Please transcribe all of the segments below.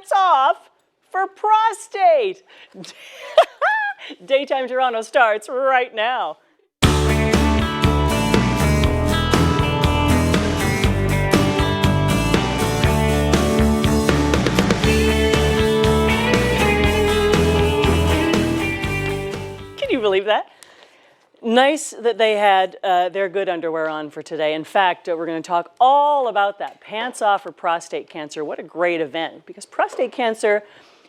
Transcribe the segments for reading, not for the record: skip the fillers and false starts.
pants off for prostate. Daytime Toronto starts right now. Can you believe that? Nice that they had their good underwear on for today. In fact, we're going to talk all about that. Pants off for prostate cancer. What a great event. Because prostate cancer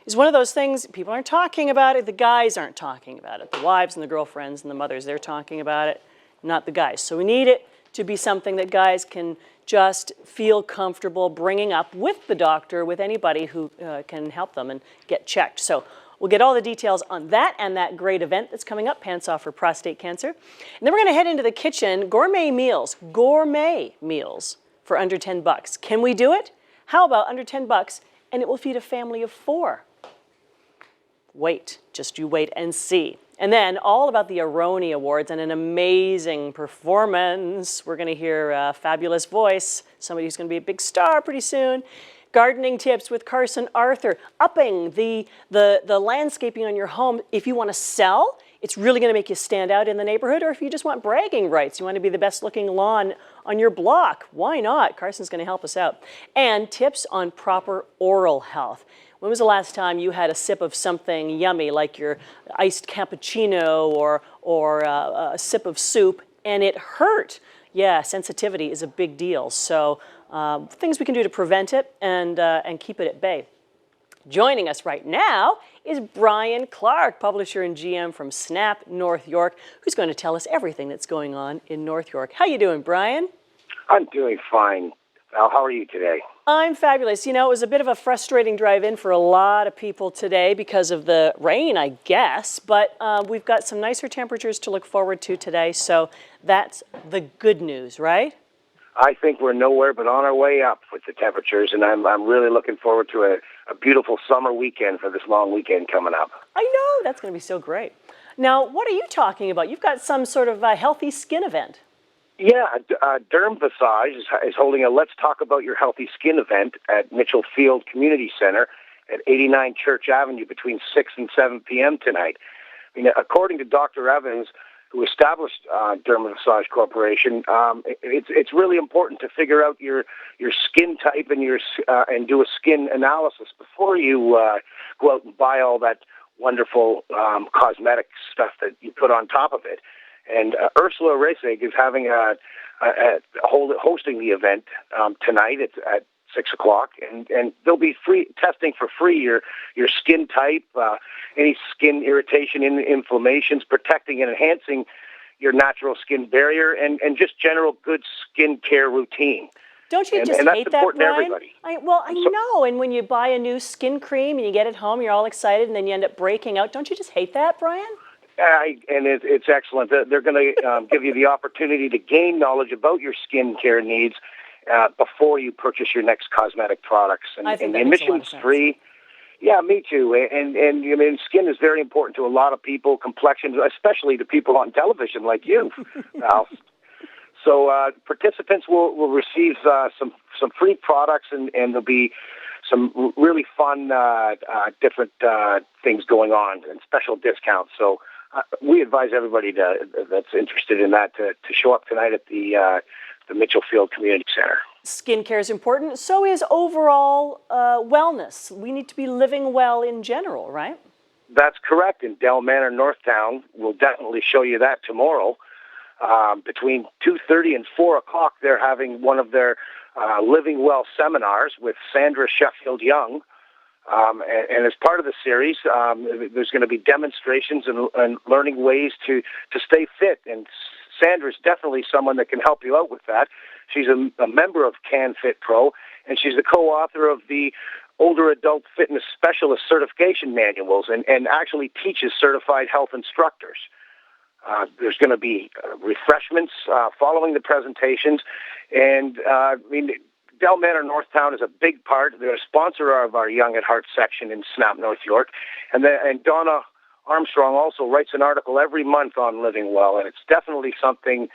is one of those things, people aren't talking about it. The guys aren't talking about it. The wives and the girlfriends and the mothers, they're talking about it, not the guys. So we need it to be something that guys can just feel comfortable bringing up with the doctor, with anybody who can help them and get checked. So we'll get all the details on that and that great event that's coming up, Pants Off for Prostate Cancer. And then we're going to head into the kitchen. Gourmet meals for under $10. Can we do it? How about under $10 and it will feed a family of 4? Wait, just you wait and see. And then all about the Aroni Awards and an amazing performance. We're going to hear a fabulous voice, somebody who's going to be a big star pretty soon. Gardening tips with Carson Arthur, upping the landscaping on your home. If you want to sell, it's really going to make you stand out in the neighborhood, or if you just want bragging rights, you want to be the best looking lawn on your block, why not? Carson's going to help us out. And tips on proper oral health. When was the last time you had a sip of something yummy like your iced cappuccino or a sip of soup and it hurt? Yeah, sensitivity is a big deal. So things we can do to prevent it and keep it at bay. Joining us right now is Brian Clark, publisher and GM from Snap North York, who's going to tell us everything that's going on in North York. How you doing, Brian? I'm doing fine. Val, how are you today? I'm fabulous. You know, it was a bit of a frustrating drive-in for a lot of people today because of the rain, I guess, but we've got some nicer temperatures to look forward to today, so that's the good news, right? I think we're nowhere but on our way up with the temperatures, and I'm really looking forward to a beautiful summer weekend for this long weekend coming up. I know, that's going to be so great. Now, what are you talking about? You've got some sort of a healthy skin event. Yeah, Derm Visage is holding a Let's Talk About Your Healthy Skin event at Mitchell Field Community Center at 89 Church Avenue between 6 and 7 p.m. tonight. I mean, according to Dr. Evans, who established Derm Visage Corporation, it's really important to figure out your skin type and do a skin analysis before you go out and buy all that wonderful cosmetic stuff that you put on top of it. And Ursula Resig is having hosting the event tonight at 6 o'clock, and they'll be testing for free your skin type, any skin irritation, inflammations, protecting and enhancing your natural skin barrier, and just general good skin care routine. Don't you just hate that, Brian? I know. And when you buy a new skin cream and you get it home, you're all excited, and then you end up breaking out. Don't you just hate that, Brian? And it's excellent. They're going to give you the opportunity to gain knowledge about your skin care needs before you purchase your next cosmetic products. And the emissions free. Yeah, me too. And I mean, skin is very important to a lot of people, complexions, especially to people on television like you, Al. So participants will receive some free products, and there'll be some really fun different things going on and special discounts. So we advise everybody that's interested in that to show up tonight at the Mitchell Field Community Center. Skincare is important. So is overall wellness. We need to be living well in general, right? That's correct. In Del Manor, Northtown, we'll definitely show you that tomorrow. Between 2:30 and 4 o'clock, they're having one of their Living Well seminars with Sandra Sheffield Young. And as part of the series, there's going to be demonstrations and learning ways to stay fit. And Sandra's definitely someone that can help you out with that. She's a member of CanFit Pro, and she's the co-author of the Older Adult Fitness Specialist Certification Manuals and actually teaches certified health instructors. There's going to be refreshments following the presentations. And, Del Manor Northtown is a big part. They're a sponsor of our Young at Heart section in Snap North York. And Donna Armstrong also writes an article every month on living well, and it's definitely something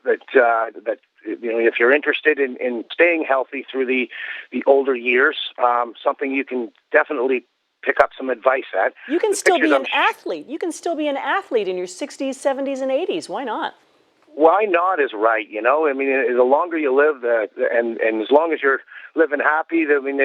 that if you're interested in staying healthy through the older years, something you can definitely pick up some advice at. You can still be an athlete. You can still be an athlete in your 60s, 70s, and 80s. Why not? Why not is right, I mean, the longer you live, and as long as you're living happy, I mean,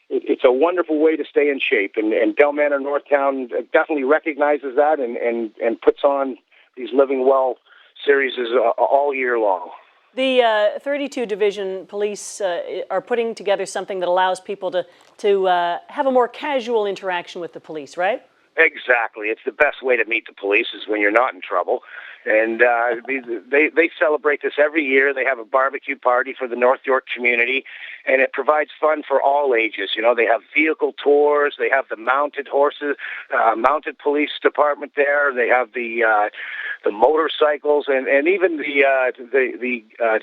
it's a wonderful way to stay in shape. And Del Manor Northtown definitely recognizes that and puts on these Living Well series all year long. The 32 Division Police are putting together something that allows people to have a more casual interaction with the police, right? Exactly. It's the best way to meet the police is when you're not in trouble. And they celebrate this every year. They have a barbecue party for the North York community, and it provides fun for all ages. They have vehicle tours. They have the mounted horses, mounted police department there. They have the motorcycles, and even the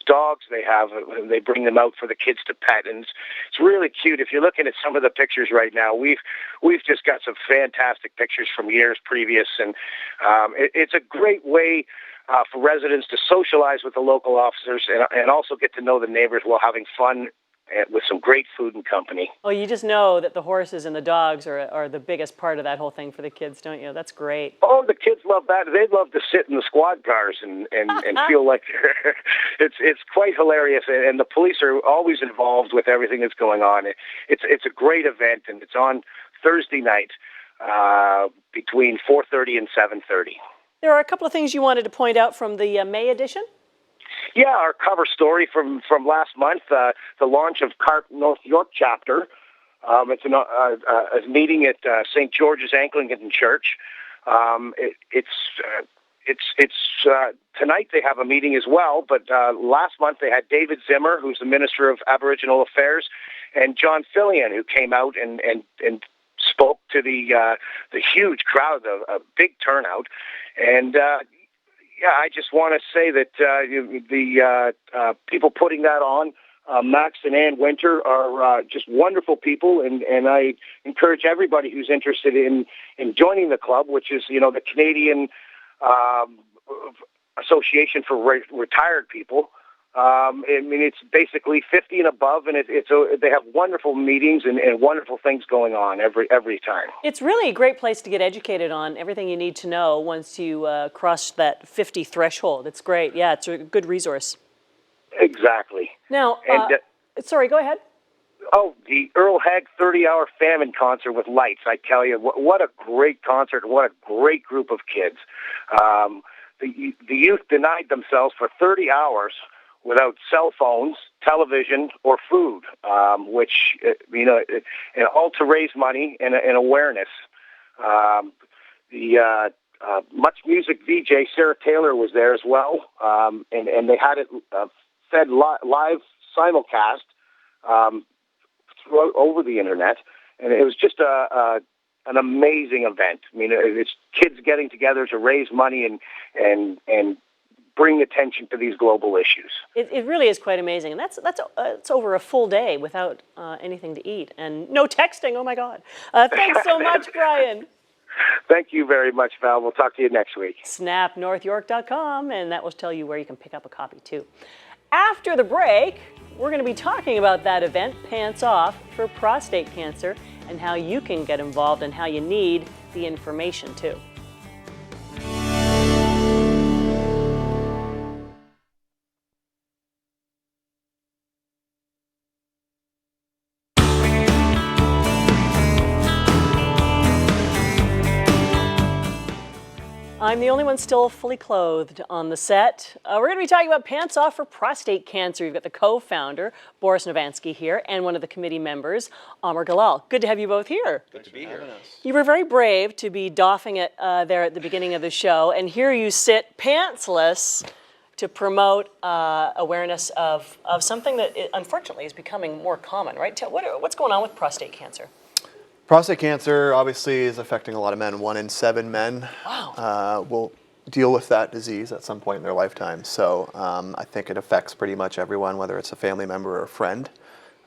dogs they have. They bring them out for the kids to pet, and it's really cute. If you're looking at some of the pictures right now, we've just got some fantastic pictures from years previous, and it's a great way for residents to socialize with the local officers and also get to know the neighbors while having fun with some great food and company. Oh, you just know that the horses and the dogs are the biggest part of that whole thing for the kids, don't you? That's great. Oh, the kids love that. They love to sit in the squad cars and feel like it's quite hilarious. And the police are always involved with everything that's going on. It's a great event, and it's on Thursday night between 4:30 and 7:30. There are a couple of things you wanted to point out from the May edition. Yeah, our cover story from last month, the launch of CARP North York chapter. It's a meeting at St. George's Anglican Church. Tonight they have a meeting as well, but last month they had David Zimmer, who's the Minister of Aboriginal Affairs, and John Fillion, who came out and spoke to the huge crowd, a big turnout, and I just want to say that the people putting that on, Max and Ann Winter, are just wonderful people, and I encourage everybody who's interested in joining the club, which is the Canadian Association for Retired People. I mean, it's basically 50 and above, and they have wonderful meetings and wonderful things going on every time. It's really a great place to get educated on everything you need to know once you cross that 50 threshold. It's great. Yeah, it's a good resource. Exactly. Now, sorry, go ahead. Oh, the Earl Hag 30-hour famine concert with lights. I tell you, what a great concert. What a great group of kids. The youth denied themselves for 30 hours without cell phones, television, or food, which, and all to raise money and awareness. The Much Music VJ, Sarah Taylor, was there as well, and they had it fed live simulcast throughout over the internet, and it was just an amazing event. I mean, it's kids getting together to raise money and bring attention to these global issues. It really is quite amazing, and that's over a full day without anything to eat and no texting. Oh my God! Thanks so much, Brian. Thank you very much, Val. We'll talk to you next week. SnapNorthYork.com, and that will tell you where you can pick up a copy too. After the break, we're going to be talking about that event, Pants Off, for prostate cancer, and how you can get involved and how you need the information too. I'm the only one still fully clothed on the set. We're going to be talking about Pants Off for prostate cancer. We've got the co-founder, Boris Novansky, here, and one of the committee members, Amar Galal. Good to have you both here. Good to be here. You were very brave to be doffing it there at the beginning of the show, and here you sit pantsless to promote awareness of something that unfortunately is becoming more common, right? What's going on with prostate cancer? Prostate cancer obviously is affecting a lot of men. 1 in 7 men will deal with that disease at some point in their lifetime. So I think it affects pretty much everyone, whether it's a family member or a friend.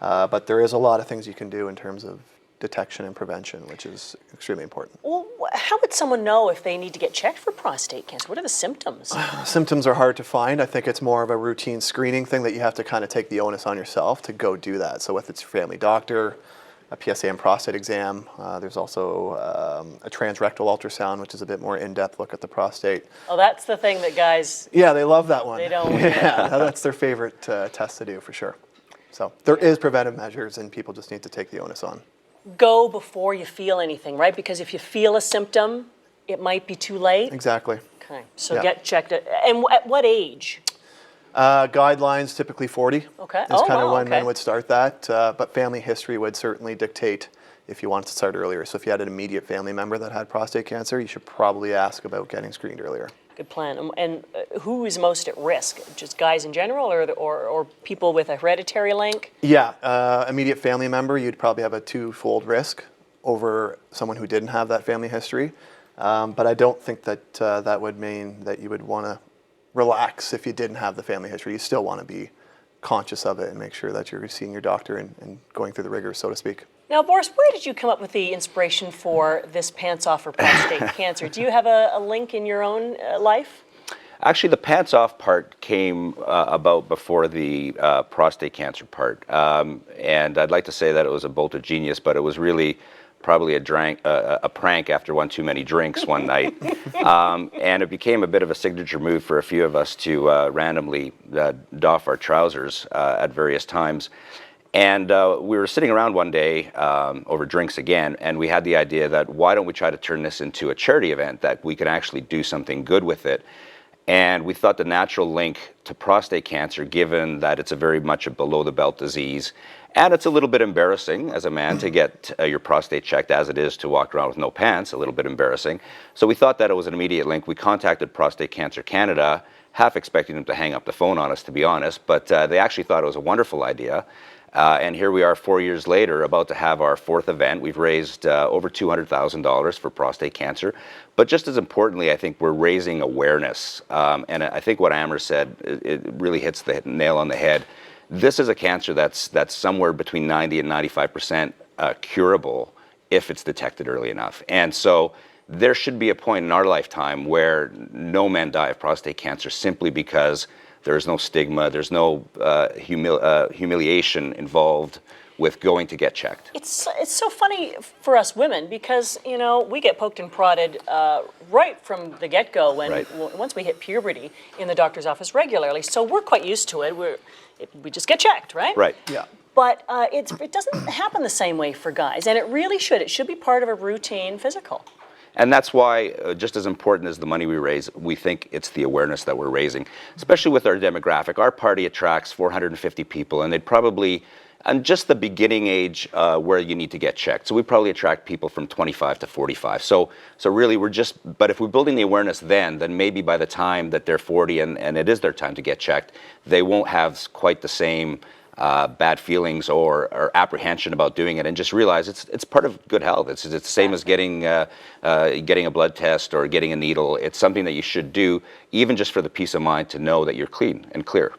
But there is a lot of things you can do in terms of detection and prevention, which is extremely important. Well, how would someone know if they need to get checked for prostate cancer? What are the symptoms? Symptoms are hard to find. I think it's more of a routine screening thing that you have to kind of take the onus on yourself to go do that. So if it's your family doctor, a PSA and prostate exam, there's also a transrectal ultrasound, which is a bit more in-depth look at the prostate. Oh, that's the thing that guys... Yeah, they love that one. They don't... Yeah, that's their favorite test to do for sure. So there is preventive measures, and people just need to take the onus on. Go before you feel anything, right? Because if you feel a symptom, it might be too late. Exactly. Okay, so Yeah. get checked. And at what age? Guidelines typically 40. Okay. Is Oh, kind of wow, when okay. men would start that, but family history would certainly dictate if you wanted to start earlier. So if you had an immediate family member that had prostate cancer, you should probably ask about getting screened earlier. Good plan. And who is most at risk? Just guys in general, or people with a hereditary link? Yeah, immediate family member, you'd probably have a twofold risk over someone who didn't have that family history. But I don't think that that would mean that you would want to relax if you didn't have the family history. You still want to be conscious of it and make sure that you're seeing your doctor and going through the rigors, so to speak. Now, Boris, where did you come up with the inspiration for this Pants Off for prostate cancer? Do you have a link in your own life? Actually, the pants off part came about before the prostate cancer part. And I'd like to say that it was a bolt of genius, but it was really probably a prank after one too many drinks one night. And it became a bit of a signature move for a few of us to randomly doff our trousers at various times. And we were sitting around one day over drinks again, and we had the idea that why don't we try to turn this into a charity event, that we could actually do something good with it. And we thought the natural link to prostate cancer, given that it's a very much a below-the-belt disease, and it's a little bit embarrassing as a man to get your prostate checked, as it is to walk around with no pants, a little bit embarrassing. So we thought that it was an immediate link. We contacted Prostate Cancer Canada, half expecting them to hang up the phone on us, to be honest, but they actually thought it was a wonderful idea. And here we are 4 years later, about to have our fourth event. We've raised over $200,000 for prostate cancer. But just as importantly, I think we're raising awareness. And I think what Amber said, it really hits the nail on the head. This is a cancer that's somewhere between 90 and 95% curable if it's detected early enough. And so there should be a point in our lifetime where no men die of prostate cancer simply because there's no stigma, there's no humiliation involved with going to get checked. It's so funny for us women because, you know, we get poked and prodded right from the get-go once we hit puberty in the doctor's office regularly. So we're quite used to it. We just get checked, right? Right. Yeah. But it doesn't happen the same way for guys, and it really should. It should be part of a routine physical. And that's why, just as important as the money we raise, we think it's the awareness that we're raising, especially with our demographic. Our party attracts 450 people, and they'd probably, and just the beginning age where you need to get checked. So we probably attract people from 25 to 45. So really but if we're building the awareness then maybe by the time that they're 40 and it is their time to get checked, they won't have quite the same bad feelings or apprehension about doing it, and just realize it's part of good health. It's the same as getting a blood test or getting a needle. It's something that you should do, even just for the peace of mind to know that you're clean and clear.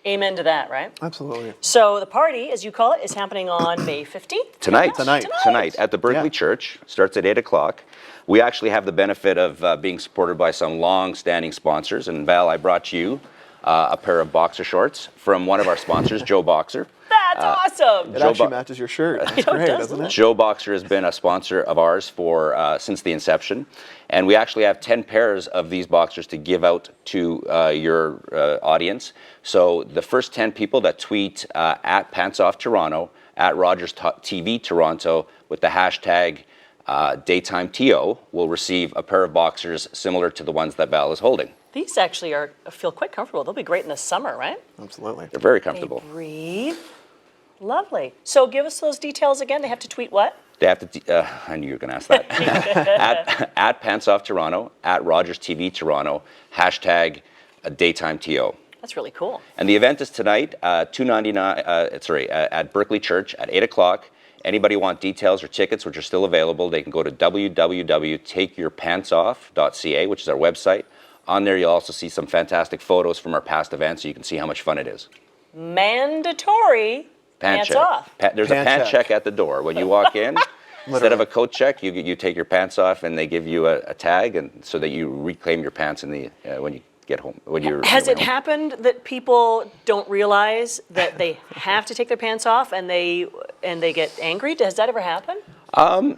Amen to that, right? Absolutely. So the party, as you call it, is happening on May 15th? Tonight at the Berkeley Church. Starts at 8 o'clock. We actually have the benefit of being supported by some long-standing sponsors. And Val, I brought you a pair of boxer shorts from one of our sponsors, Joe Boxer. That's awesome! It actually matches your shirt. That's great, doesn't it? Joe Boxer has been a sponsor of ours for since the inception. And we actually have 10 pairs of these boxers to give out to your audience. So the first 10 people that tweet at PantsOffToronto, at Rogers TV Toronto, with the hashtag DaytimeTO will receive a pair of boxers similar to the ones that Val is holding. These actually feel quite comfortable. They'll be great in the summer, right? Absolutely. They're very comfortable. They breathe. Lovely. So give us those details again. They have to tweet what? They have to, I knew you were going to ask that. at PantsOffToronto, at Rogers TV Toronto, hashtag DaytimeTO. That's really cool. And the event is tonight, $2.99, at Berkeley Church at 8 o'clock. Anybody want details or tickets, which are still available, they can go to www.takeyourpantsoff.ca, which is our website. On there, you'll also see some fantastic photos from our past events, so you can see how much fun it is. Mandatory Pants check. off. There's a Pant pant check. check at the door. When you walk in, instead of a coat check, you take your pants off and they give you a tag, and so that you reclaim your pants in the when you get home. Has it home. happened that people don't realize that they have to take their pants off and they get angry? Has that ever happened?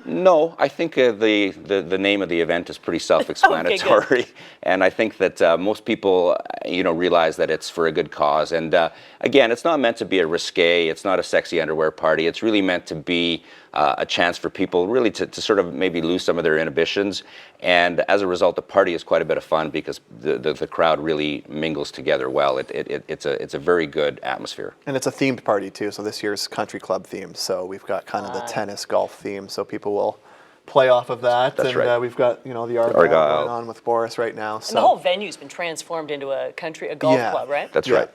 No, I think the name of the event is pretty self-explanatory, and I think that most people, realize that it's for a good cause. And again, it's not meant to be a risque. It's not a sexy underwear party. It's really meant to be a chance for people really to sort of maybe lose some of their inhibitions. And as a result, the party is quite a bit of fun because the crowd really mingles together well. It's a very good atmosphere. And it's a themed party too. So this year's country club themed. So we've got kind of the tennis golf theme. So people will play off of that. That's and right. We've got the Argyle going on with Boris right now. So And the whole venue's been transformed into a golf club, right? That's right.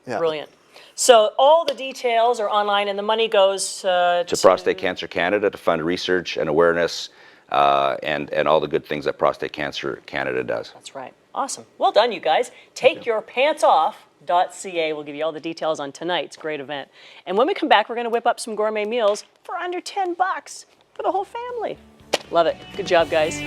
Yeah. Brilliant. So all the details are online, and the money goes to Prostate Cancer Canada to fund research and awareness and all the good things that Prostate Cancer Canada does. That's right. Awesome. Well done, you guys. TakeYourPantsOff.ca will give you all the details on tonight's great event. And when we come back, we're going to whip up some gourmet meals for under $10 for the whole family. Love it. Good job, guys.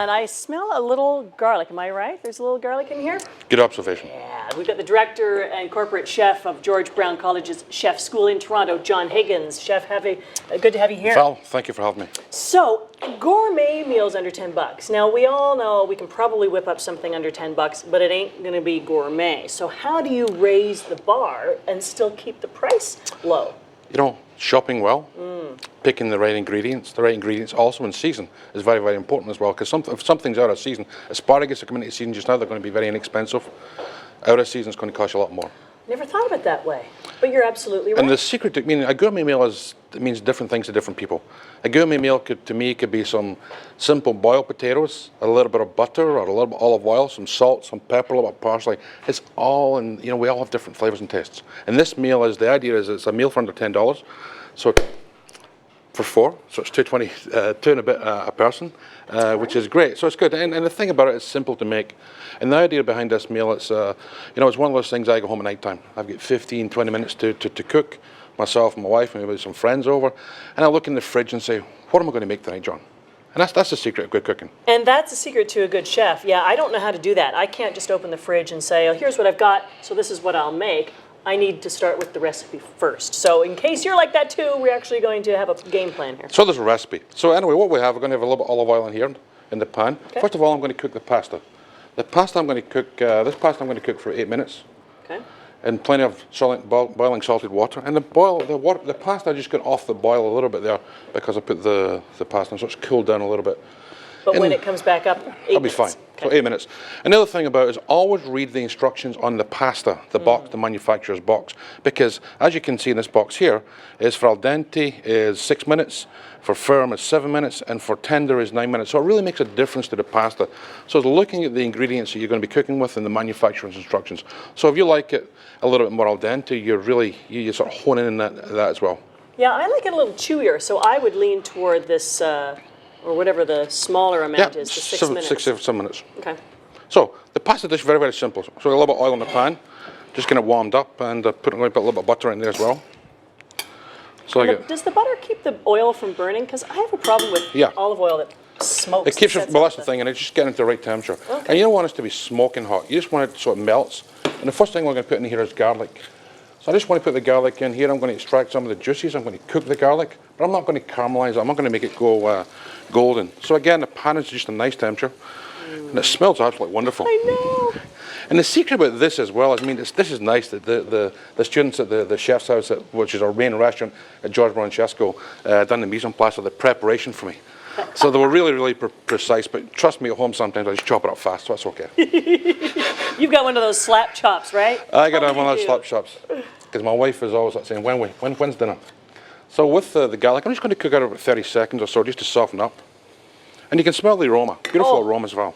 I smell a little garlic. Am I right? There's a little garlic in here? Good observation. Yeah. We've got the director and corporate chef of George Brown College's Chef School in Toronto, John Higgins. Chef, good to have you here. Val, thank you for having me. So, gourmet meals under $10. Now, we all know we can probably whip up something under $10, but it ain't going to be gourmet. So how do you raise the bar and still keep the price low? Shopping well, picking the right ingredients also in season is very, very important as well, because if something's out of season, asparagus are coming into season just now, they're going to be very inexpensive. Out of season, it's going to cost you a lot more. Never thought of it that way, but you're absolutely right. And the secret, a gourmet meal means different things to different people. A gourmet meal to me could be some simple boiled potatoes, a little bit of butter or a little bit of olive oil, some salt, some pepper, a little bit of parsley. It's all, and we all have different flavors and tastes. And this meal the idea is it's a meal for under $10. So for four, so it's $2.20, two and a bit a person, which is great. So it's good. And the thing about it, it's simple to make. And the idea behind this meal, it's one of those things. I go home at night time. I've got 15, 20 minutes to cook, myself and my wife, maybe some friends over, and I look in the fridge and say, what am I going to make tonight, John? And that's the secret of good cooking. And that's the secret to a good chef. Yeah, I don't know how to do that. I can't just open the fridge and say, oh, here's what I've got, so this is what I'll make. I need to start with the recipe first. So in case you're like that too, we're actually going to have a game plan here. So there's a recipe. So anyway, what we're going to have a little bit of olive oil in here in the pan. Okay. First of all, I'm going to cook the pasta. The pasta I'm going to cook, for 8 minutes. Okay. And plenty of boiling salted water. And the pasta I just got off the boil a little bit there because I put the pasta in, so it's cooled down a little bit. But when it comes back up, 8 minutes. I'll be fine. Okay. So 8 minutes. Another thing about it is always read the instructions on the pasta, the box, the manufacturer's box, because as you can see in this box here, is for al dente is 6 minutes, for firm is 7 minutes, and for tender is 9 minutes. So it really makes a difference to the pasta. So it's looking at the ingredients that you're going to be cooking with and the manufacturer's instructions. So if you like it a little bit more al dente, you sort of hone in that as well. Yeah, I like it a little chewier, so I would lean toward this, or whatever the smaller amount is, the 6 minutes. 7 minutes. Okay. So the pasta dish is very, very simple. So a little bit of oil in the pan, just get it warmed up, and put a little bit of butter in there as well. So Does the butter keep the oil from burning? Because I have a problem with olive oil that smokes. It keeps it, well, that's the thing, and it's just getting to the right temperature. Okay. And you don't want it to be smoking hot. You just want it so it melts. And the first thing we're going to put in here is garlic. So I just want to put the garlic in here. I'm going to extract some of the juices. I'm going to cook the garlic, but I'm not going to caramelize it. I'm not going to make it go golden. So again, the pan is just a nice temperature, and it smells absolutely wonderful. I know. And the secret about this as well is, I mean, this is nice that the students at the chef's house, which is our main restaurant at George Brown Chesco, done the mise en place of the preparation for me. So they were really, really precise, but trust me, at home sometimes I just chop it up fast, so that's okay. You've got one of those slap chops, right? I got to have one of those slap chops, because my wife is always like saying, when's dinner? So with the garlic, I'm just going to cook it about 30 seconds or so, just to soften up. And you can smell the aroma, beautiful aroma as well.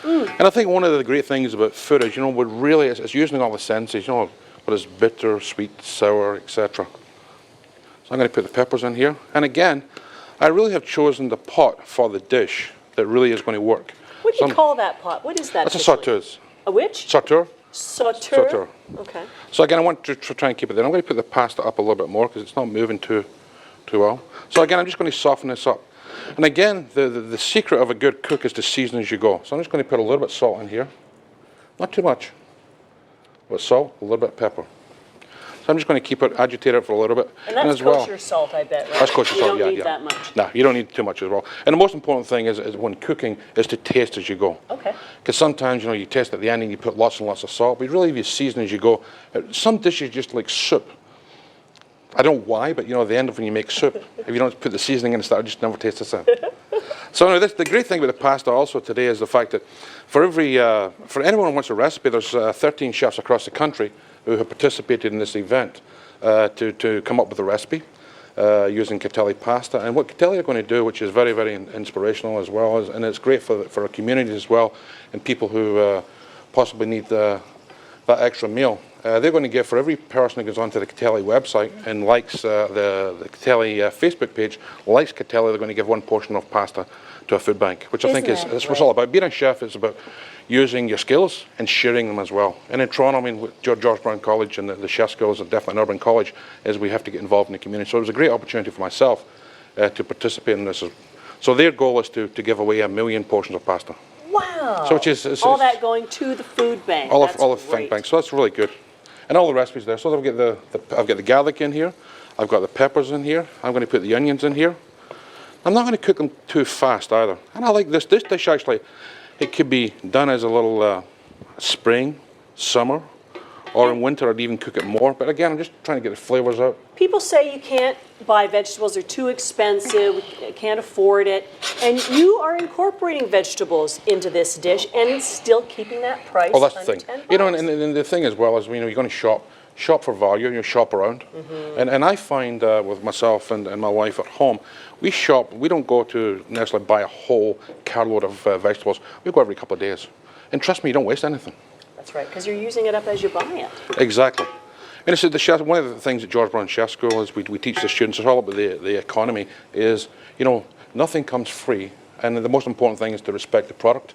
And I think one of the great things about food is, it's using all the senses, what is bitter, sweet, sour, etc. So I'm going to put the peppers in here. And again, I really have chosen the pot for the dish that really is going to work. What do you call that pot? What is that? That's a officially? sauteuse. A which? Sauteur. Sauteur? Sauteur. Okay. So again, I want to try and keep it there. I'm going to put the pasta up a little bit more because it's not moving too well. So again, I'm just going to soften this up. And again, the secret of a good cook is to season as you go. So I'm just going to put a little bit of salt in here. Not too much. But salt, a little bit of pepper. So I'm just going to keep it, agitate it for a little bit. And that's as well, kosher salt, I bet, right? that's kosher salt, You don't yeah. need that much. No, you don't need too much as well. And the most important thing is when cooking is to taste as you go. Okay. Because sometimes, you taste at the end and you put lots and lots of salt, but really if you season as you go, some dishes just like soup. I don't know why, but at the end of when you make soup, if you don't put the seasoning in and stuff, it just never tastes the same. So anyway, the great thing about the pasta also today is the fact that for anyone who wants a recipe, there's 13 chefs across the country who have participated in this event to come up with a recipe using Catelli pasta. And what Catelli are going to do, which is very, very inspirational as well, and it's great for our communities as well, and people who possibly need that extra meal. They're going to give, for every person who goes onto the Catelli website and likes the Catelli Facebook page, likes Catelli, they're going to give one portion of pasta to a food bank, which I think is what it's all about. Being a chef is about using your skills and sharing them as well. And in Toronto, I mean, with George Brown College and the chef skills are definitely an urban college, is we have to get involved in the community. So it was a great opportunity for myself to participate in this. So their goal is to give away 1 million portions of pasta. Wow. So which is all that going to the food bank. all the food banks. So that's really good. And all the recipes there. So I've got the garlic in here. I've got the peppers in here. I'm going to put the onions in here. I'm not going to cook them too fast either. And I like this. This dish actually, it could be done as a little spring, summer, or in winter I'd even cook it more. But again, I'm just trying to get the flavors out. People say you can't buy vegetables, they're too expensive, can't afford it. And you are incorporating vegetables into this dish and it's still keeping that price Oh, that's the under thing. $10. And the thing as well is, you're going to shop for value, you shop around. And I find with myself and my wife at home, we shop, we don't go to necessarily buy a whole carload of vegetables. We go every couple of days. And trust me, you don't waste anything. That's right, because you're using it up as you buy it. Exactly. And it's the chef, one of the things at George Brown Chef School is we teach the students, it's all about the economy, is, nothing comes free. And the most important thing is to respect the product.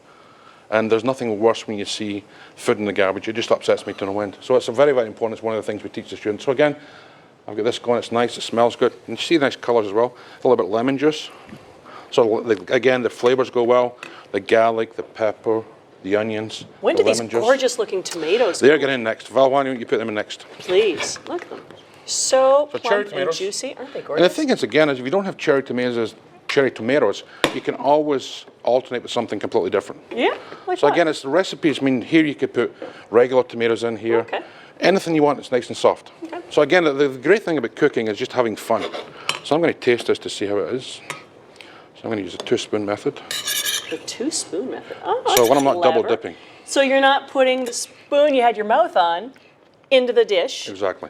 And there's nothing worse when you see food in the garbage. It just upsets me to no end. So it's a very, very important. It's one of the things we teach the students. So again, I've got this going. It's nice. It smells good. And you see the nice colours as well. A little bit of lemon juice. So again, the flavours go well. The garlic, the pepper, the onions, When the do these lemon juice. gorgeous-looking tomatoes They're come? getting in next. Val, why don't you put them in next? Please, look at them. So cherry plump and tomatoes. juicy. Aren't they And the gorgeous? thing is, again, is if you don't have cherry tomatoes, you can always alternate with something completely different. Yeah, like So what? again, it's the recipes. I mean, here you could put regular tomatoes in here. Okay. Anything you want that's nice and soft. Okay. So again, the great thing about cooking is just having fun. So I'm going to taste this to see how it is. So I'm going to use a 2-spoon method. The 2-spoon method. Oh, So that's when I'm not double clever. dipping. So you're not putting the spoon you had your mouth on into the dish. Exactly.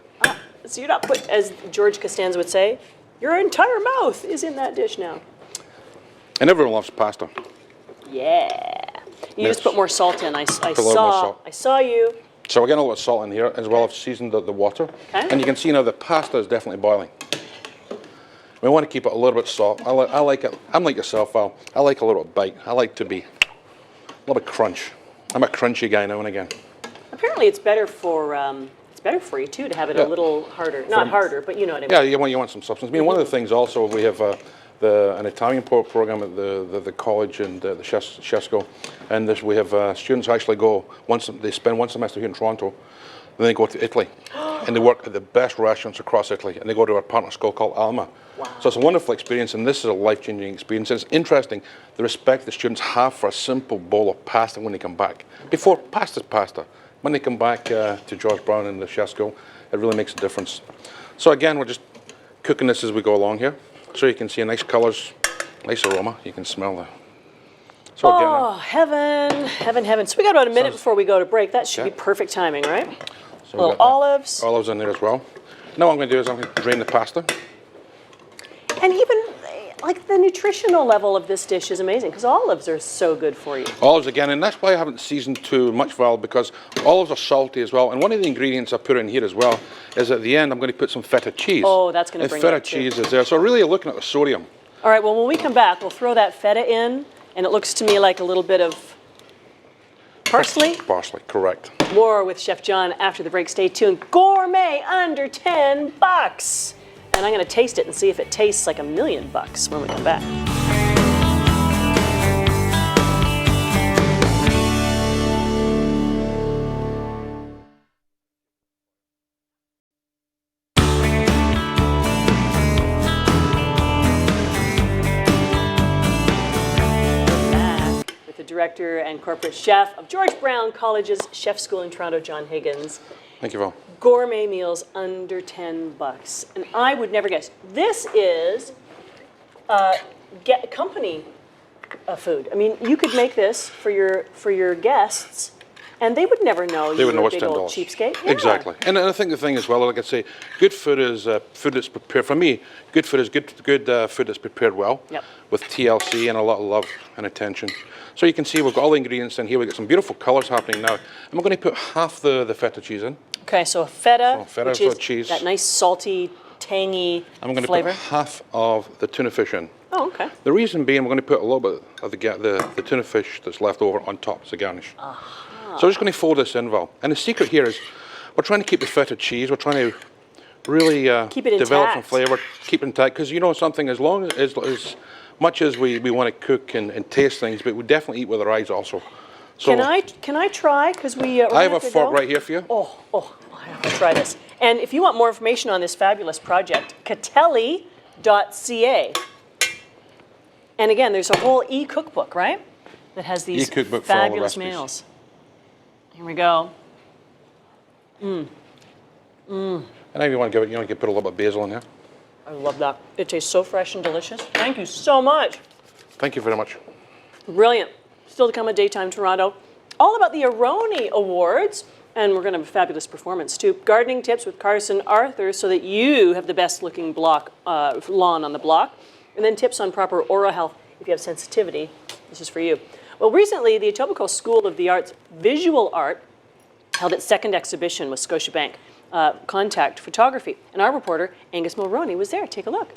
So you're not put, as George Costanza would say, your entire mouth is in that dish now. And everyone loves pasta. Yeah. You Yes. just put more salt in. I a little more salt. saw you. So we're getting a little bit of salt in here as well. I've seasoned the water. Okay. And you can see now the pasta is definitely boiling. We want to keep it a little bit salt. I like it. I'm like yourself, Val. I like a little bite. I like to be a little bit crunch. I'm a crunchy guy now and again. Apparently, it's better for you too to have it Yeah. a little harder. Not harder, but you know what I mean. Yeah, you want some substance. I mean, one of the things also we have an Italian program at the college and the chef school, and we have students who actually go they spend one semester here in Toronto, then they go to Italy, and they work at the best restaurants across Italy, and they go to our partner school called Alma. Wow. So it's a wonderful experience, and this is a life-changing experience. And it's interesting the respect the students have for a simple bowl of pasta when they come back. Before, pasta's pasta. When they come back to George Brown and the chef school, it really makes a difference. So again, we're just cooking this as we go along here. So you can see nice colors, nice aroma. You can smell that. So oh, heaven, heaven, heaven. So we got about a minute before we go to break. That should be perfect timing, right? So little olives. Olives in there as well. Now what I'm going to do is I'm going to drain the pasta. And even like the nutritional level of this dish is amazing because olives are so good for you. Olives again, and that's why I haven't seasoned too much for olives, because olives are salty as well. And one of the ingredients I put in here as well is at the end I'm going to put some feta cheese. Oh, that's going to bring it feta cheese is there. So really you're looking at the sodium. All right, well when we come back, we'll throw that feta in, and it looks to me like a little bit of parsley. Parsley, correct. More with Chef John after the break. Stay tuned. Gourmet under $10. And I'm going to taste it and see if it tastes like $1 million when we come back. Back with the director and corporate chef of George Brown College's Chef School in Toronto, John Higgins. Thank you, Val. Gourmet meals under $10. And I would never guess. This is company food. I mean, you could make this for your guests, and they would never know you were a big old cheapskate. Yeah. Exactly. And I think the thing as well, like I say, good food is food that's prepared. For me, good food is good food that's prepared well, with TLC and a lot of love and attention. So you can see we've got all the ingredients in here. We've got some beautiful colors happening now. And we're going to put half the feta cheese in. Okay, so feta, which is cheese. That nice salty, tangy flavor. I'm going to put half of the tuna fish in. Oh, okay. The reason being, we're going to put a little bit of the tuna fish that's left over on top as a garnish. So I'm just going to fold this in, Val. And the secret here is we're trying to keep the feta cheese. We're trying to really develop some flavor, keep it intact. Because you know something, as much as we want to cook and taste things, but we definitely eat with our eyes also. So can I try? Because I have a fork right here for you. Oh, I have to try this. And if you want more information on this fabulous project, catelli.ca. And again, there's a whole e-cookbook, right? That has these fabulous meals. Here we go. And if you want to give it, you can put a little bit of basil in there. I love that. It tastes so fresh and delicious. Thank you so much. Thank you very much. Brilliant. Still to come at Daytime Toronto. All about the Aroni Awards. And we're going to have a fabulous performance too. Gardening tips with Carson Arthur so that you have the best looking lawn on the block. And then tips on proper oral health if you have sensitivity. This is for you. Well, recently the Etobicoke School of the Arts Visual Art held its second exhibition with Scotiabank Contact Photography. And our reporter, Angus Mulroney, was there. Take a look.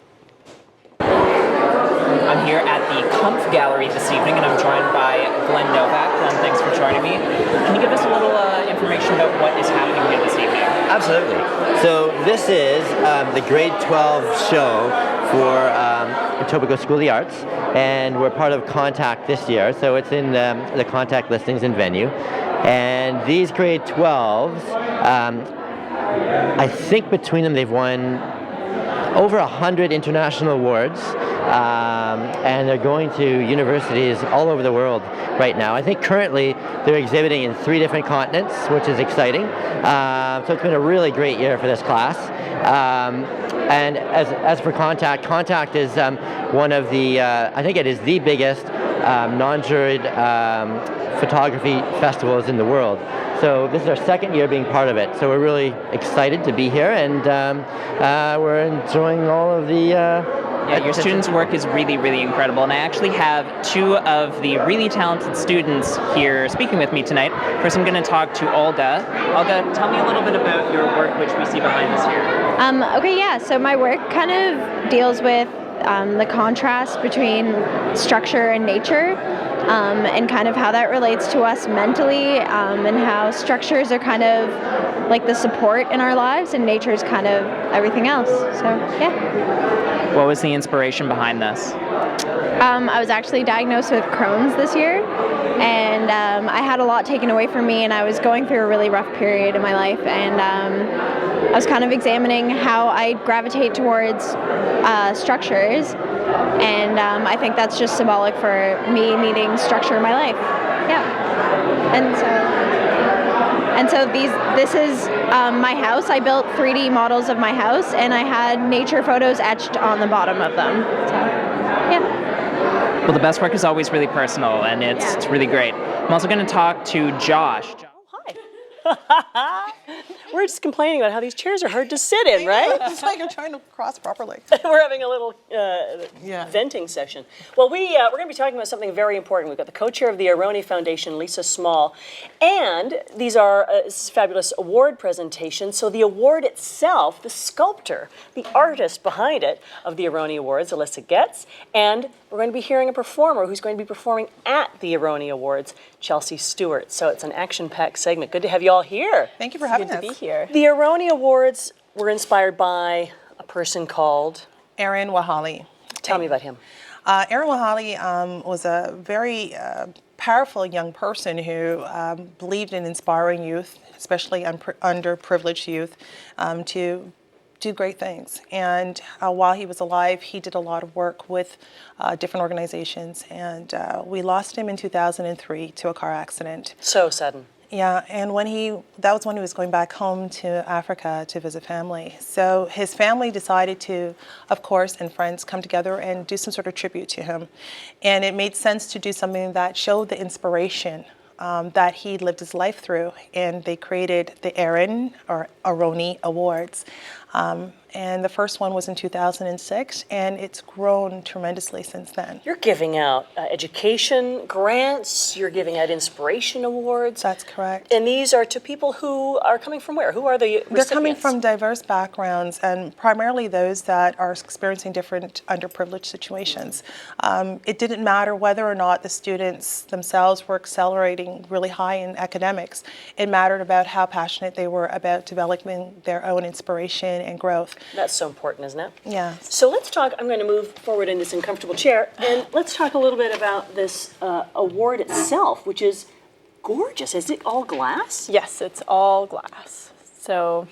I'm here at the Comf Gallery this evening, and I'm joined by Glenn Novak. Glenn, thanks for joining me. Can you give us a little information about what is happening here this evening? Absolutely. So this is the grade 12 show for Etobicoke School of the Arts, and we're part of Contact this year, so it's in the Contact listings and venue. And these grade 12s, I think between them they've won over 100 international awards, and they're going to universities all over the world right now. I think currently they're exhibiting in 3 different continents, which is exciting. So it's been a really great year for this class. And as for Contact, Contact is one of the, I think it is the biggest non-juried photography festivals in the world. So this is our second year being part of it. So we're really excited to be here, and we're enjoying all of the yeah, your students' work is really, really incredible. And I actually have 2 of the really talented students here speaking with me tonight. First, I'm going to talk to Olga. Olga, tell me a little bit about your work, which we see behind us here. Okay, yeah. So my work kind of deals with the contrast between structure and nature. and kind of how that relates to us mentally, and how structures are kind of like the support in our lives, and nature is kind of everything else. So, yeah. What was the inspiration behind this? I was actually diagnosed with Crohn's this year, and I had a lot taken away from me, and I was going through a really rough period in my life, and I was kind of examining how I gravitate towards structures, and I think that's just symbolic for me needing structure in my life. Yeah, and so this is my house. I built 3D models of my house, and I had nature photos etched on the bottom of them. So, yeah. Well, the best work is always really personal, and it's really great. I'm also going to talk to Josh. Hi. We're just complaining about how these chairs are hard to sit in, right? It's like I'm trying to cross properly. We're having a little venting session. Well, we're going to be talking about something very important. We've got the co-chair of the Aroni Foundation, Lisa Small, and these are fabulous award presentations. So the award itself, the sculptor, the artist behind it of the Aroni Awards, Alyssa Getz, and we're going to be hearing a performer who's going to be performing at the Aroni Awards, Chelsea Stewart. So it's an action-packed segment. Good to have you all here. Thank you for having us. Good to be here. The Aroni Awards were inspired by a person called Aaron Wahali. Tell me about him. Aaron Wahali was a very powerful young person who believed in inspiring youth, especially underprivileged youth, to do great things. And while he was alive, he did a lot of work with different organizations. And we lost him in 2003 to a car accident. So sudden. Yeah, and that was when he was going back home to Africa to visit family. So his family decided to, of course, and friends come together and do some sort of tribute to him. And it made sense to do something that showed the inspiration that he lived his life through. And they created the Aaron or Aroni Awards. And the first one was in 2006, and it's grown tremendously since then. You're giving out education grants, you're giving out inspiration awards. That's correct. And these are to people who are coming from where? Who are the recipients? They're coming from diverse backgrounds, and primarily those that are experiencing different underprivileged situations. It didn't matter whether or not the students themselves were accelerating really high in academics. It mattered about how passionate they were about developing their own inspiration and growth. That's so important, isn't it? Yeah. So let's talk, I'm going to move forward in this uncomfortable chair, and let's talk a little bit about this award itself, which is gorgeous. Is it all glass? Yes, it's all glass. So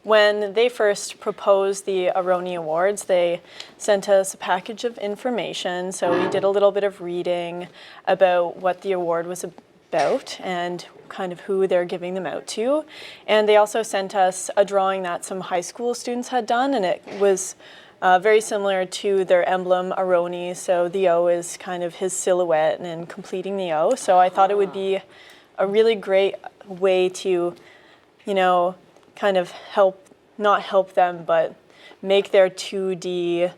when they first proposed the Aroni Awards, they sent us a package of information. So we did a little bit of reading about what the award was about and kind of who they're giving them out to. And they also sent us a drawing that some high school students had done, and it was very similar to their emblem, Aroni. So the O is kind of his silhouette and completing the O. So I thought it would be a really great way to, kind of not help them, but make their 2D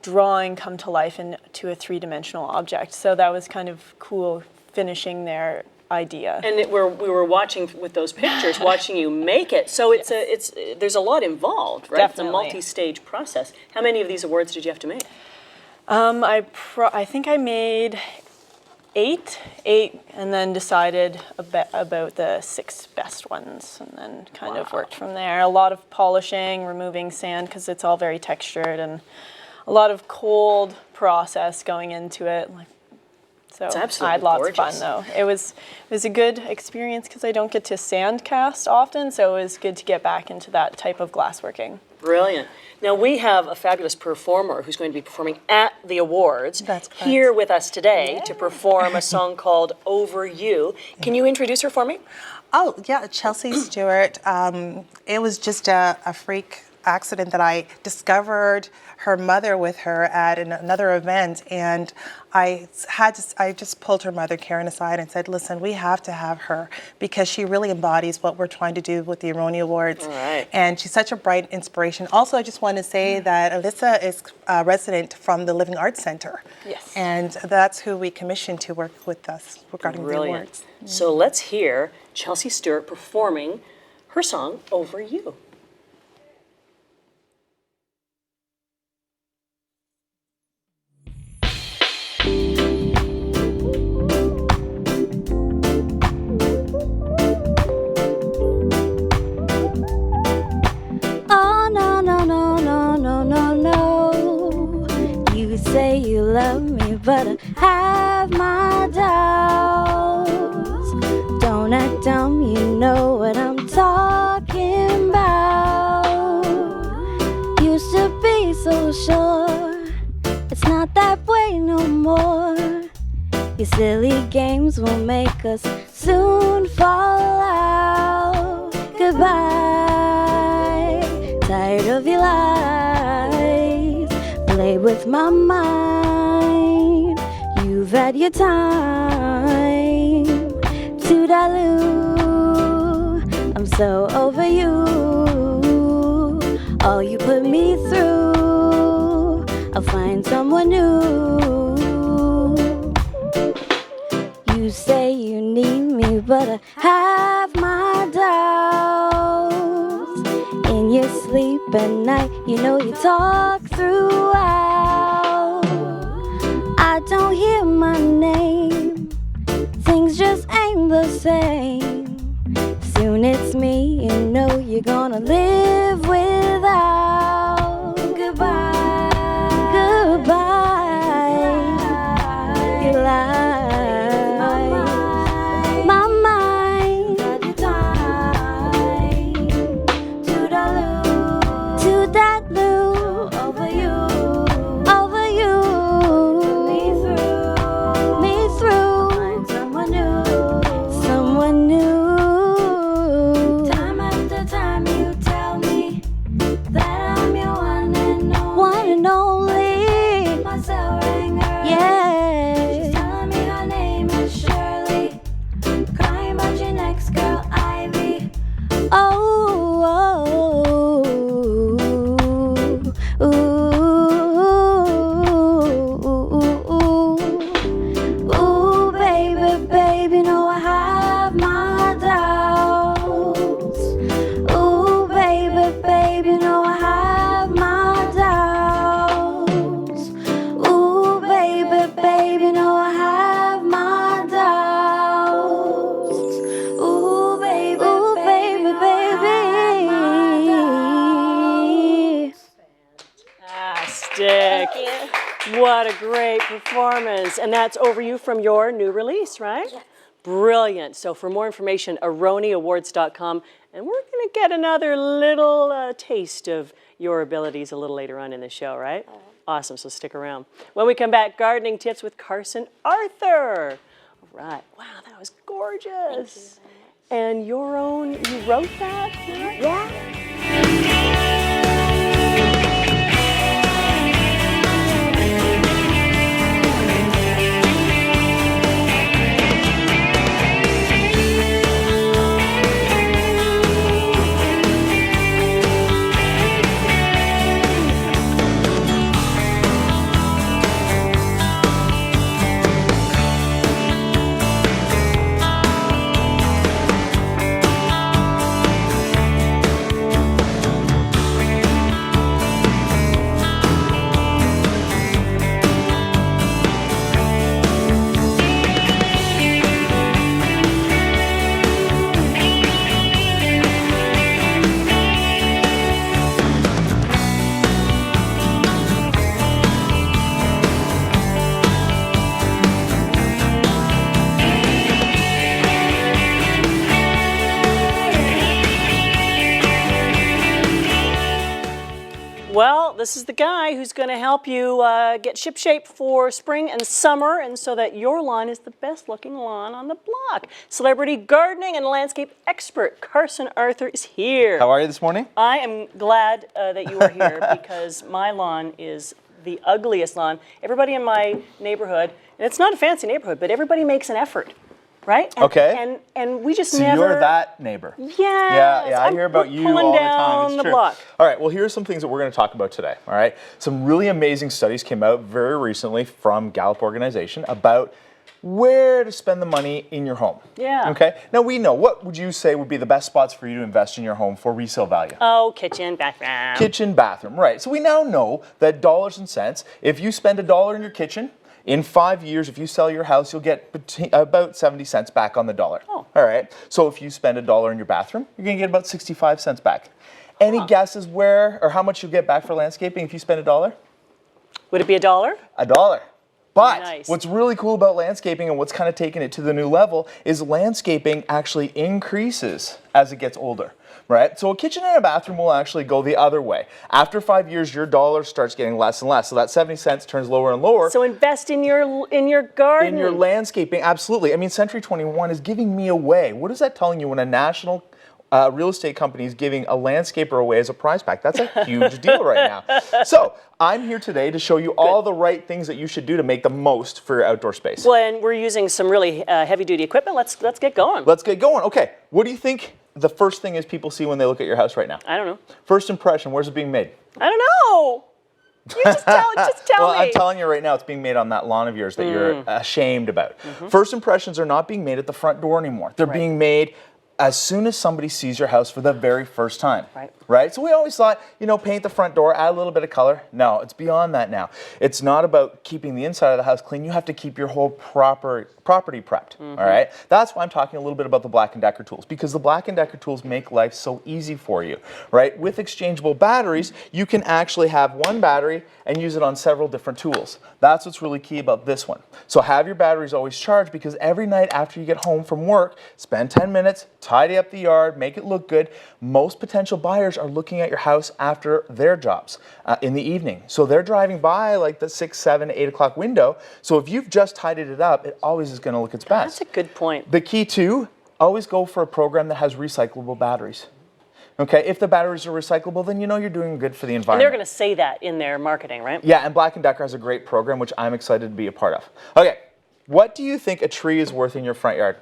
drawing come to life into a three-dimensional object. So that was kind of cool, finishing their idea. And we were watching with those pictures, watching you make it. So there's a lot involved, right? Definitely. It's a multi-stage process. How many of these awards did you have to make? I think I made eight, and then decided about the 6 best ones, and then kind of worked from there. A lot of polishing, removing sand, because it's all very textured, and a lot of cold process going into it. So I had lots of fun, though. It was a good experience because I don't get to sand cast often, so it was good to get back into that type of glassworking. Brilliant. Now we have a fabulous performer who's going to be performing at the awards. That's correct. Here with us today to perform a song called Over You. Can you introduce her for me? Oh, yeah, Chelsea Stewart. It was just a freak accident that I discovered her mother with her at another event, and I just pulled her mother, Karen, aside and said, listen, we have to have her because she really embodies what we're trying to do with the Aroni Awards. All right. And she's such a bright inspiration. Also, I just want to say that Alyssa is a resident from the Living Arts Center. Yes. And that's who we commissioned to work with us regarding the awards. So let's hear Chelsea Stewart performing her song Over You. but I have my doubts. Don't act dumb, you know what I'm talking about. Used to be so sure, it's not that way no more. Your silly games will make us soon fall out. Goodbye, tired of your lies. Play with my mind. You've had your time. Toodaloo, I'm so over you. All you put me through, I'll find someone new. You say you need me, but I have my doubts. In your sleep at night, you know you talk throughout. I don't hear my name, things just ain't the same. Soon it's me, you know you're gonna live without. Goodbye, goodbye, you lie. My mind, toodaloo, over you, me through, find someone new. Time after time you tell me that I'm your one and only. My cell rang early. Yeah. She's telling me her name is Shirley, crying about your next girl, Ivy. Ooh, baby, no, I have my doubts. Ooh, baby, no, I have my doubts. Ooh, baby, no, I have my doubts. Ooh, baby, Fantastic. What a great performance. And that's Over You from your new release, right? Yes. Brilliant. So for more information, aroniawards.com. And we're going to get another little taste of your abilities a little later on in the show, right? Awesome. So stick around. When we come back, gardening tips with Carson Arthur. All right. Wow, that was gorgeous. And your own, you wrote that? Right? Yeah. Well, this is the guy who's going to help you get shipshape for spring and summer, and so that your lawn is the best looking lawn on the block. Celebrity gardening and landscape expert Carson Arthur is here. How are you this morning? I am glad that you are here because my lawn is the ugliest lawn. Everybody in my neighborhood, and it's not a fancy neighborhood, but everybody makes an effort. Right? Okay. And we just So never. you're that neighbor. Yes. Yeah, I hear about you all the time. It's the true. block. All right, well, here's some things that we're going to talk about today. All right. Some really amazing studies came out very recently from Gallup organization about where to spend the money in your home. Yeah. Okay. Now we know, what would you say would be the best spots for you to invest in your home for resale value? Oh, kitchen, bathroom. Kitchen, bathroom, right. So we now know that dollars and cents, if you spend $1 in your kitchen, in 5 years, if you sell your house, you'll get about 70 cents back on the dollar. Oh. All right. So if you spend $1 in your bathroom, you're going to get about 65 cents back. Any guesses where or how much you'll get back for landscaping if you spend $1? Would it be $1? $1. But Nice. what's really cool about landscaping and what's kind of taking it to the new level is landscaping actually increases as it gets older, right? So a kitchen and a bathroom will actually go the other way. After 5 years, your dollar starts getting less and less. So that 70 cents turns lower and lower. So invest in your garden. In your landscaping, absolutely. I mean, Century 21 is giving me away. What is that telling you when a national real estate company is giving a landscaper away as a prize pack? That's a huge deal right now. So I'm here today to show you all the right things that you should do to make the most for your outdoor space. Well, and we're using some really heavy-duty equipment. Let's get going. Let's get going. Okay, what do you think the first thing is people see when they look at your house right now? I don't know. First impression, where's it being made? I don't know. You just tell Well, me. I'm telling you right now, it's being made on that lawn of yours that you're ashamed about. First impressions are not being made at the front door anymore. They're being made as soon as somebody sees your house for the very first time. Right? So we always thought, you know, paint the front door, add a little bit of color. No, it's beyond that now. It's not about keeping the inside of the house clean. You have to keep your whole property prepped. All right? That's why I'm talking a little bit about the Black & Decker tools, because the Black & Decker tools make life so easy for you, right? With exchangeable batteries, you can actually have one battery and use it on several different tools. That's what's really key about this one. So have your batteries always charged, because every night after you get home from work, spend 10 minutes, tidy up the yard, make it look good. Most potential buyers are looking at your house after their jobs in the evening. So they're driving by like the 6, 7, 8 o'clock window. So if you've just tidied it up, it always is going to look its best. That's a good point. The key too, always go for a program that has recyclable batteries. Okay, if the batteries are recyclable, then you know you're doing good for the And environment. they're going to say that in their marketing, right? Yeah, and Black & Decker has a great program, which I'm excited to be a part of. Okay, what do you think a tree is worth in your front yard?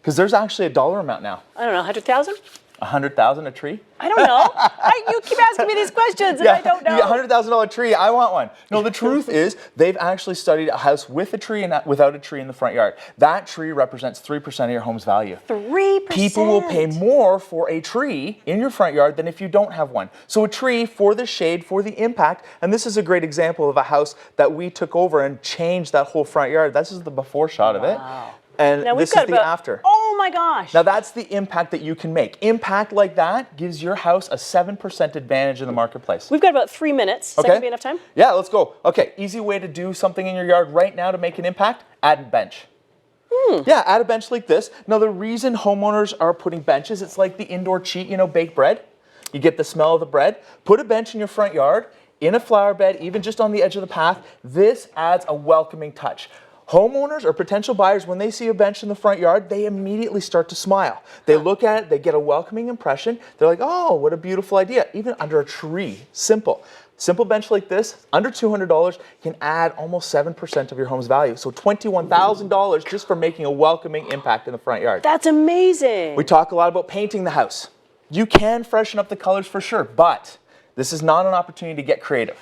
Because there's actually a dollar amount now. I don't know, 100,000? 100,000 a tree? I don't know. You keep asking me these questions and I don't know. You get $100,000 tree, I want one. No, the truth is they've actually studied a house with a tree and without a tree in the front yard. That tree represents 3% of your home's value. 3%? People will pay more for a tree in your front yard than if you don't have one. So a tree for the shade, for the impact, and this is a great example of a house that we took over and changed that whole front yard. This is the before shot of it. And now this we've got is the after. Oh my gosh. Now that's the impact that you can make. Impact like that gives your house a 7% advantage in the marketplace. We've got about 3 minutes. Is that going to be enough time? Yeah, let's go. Okay, easy way to do something in your yard right now to make an impact, add a bench. Yeah, add a bench like this. Now the reason homeowners are putting benches, it's like the indoor cheat, you know, baked bread. You get the smell of the bread. Put a bench in your front yard, in a flower bed, even just on the edge of the path. This adds a welcoming touch. Homeowners or potential buyers, when they see a bench in the front yard, they immediately start to smile. They look at it, they get a welcoming impression. They're like, oh, what a beautiful idea. Even under a tree, simple. Simple bench like this, under $200, can add almost 7% of your home's value. So $21,000 just for making a welcoming impact in the front yard. That's amazing. We talk a lot about painting the house. You can freshen up the colors for sure, but this is not an opportunity to get creative.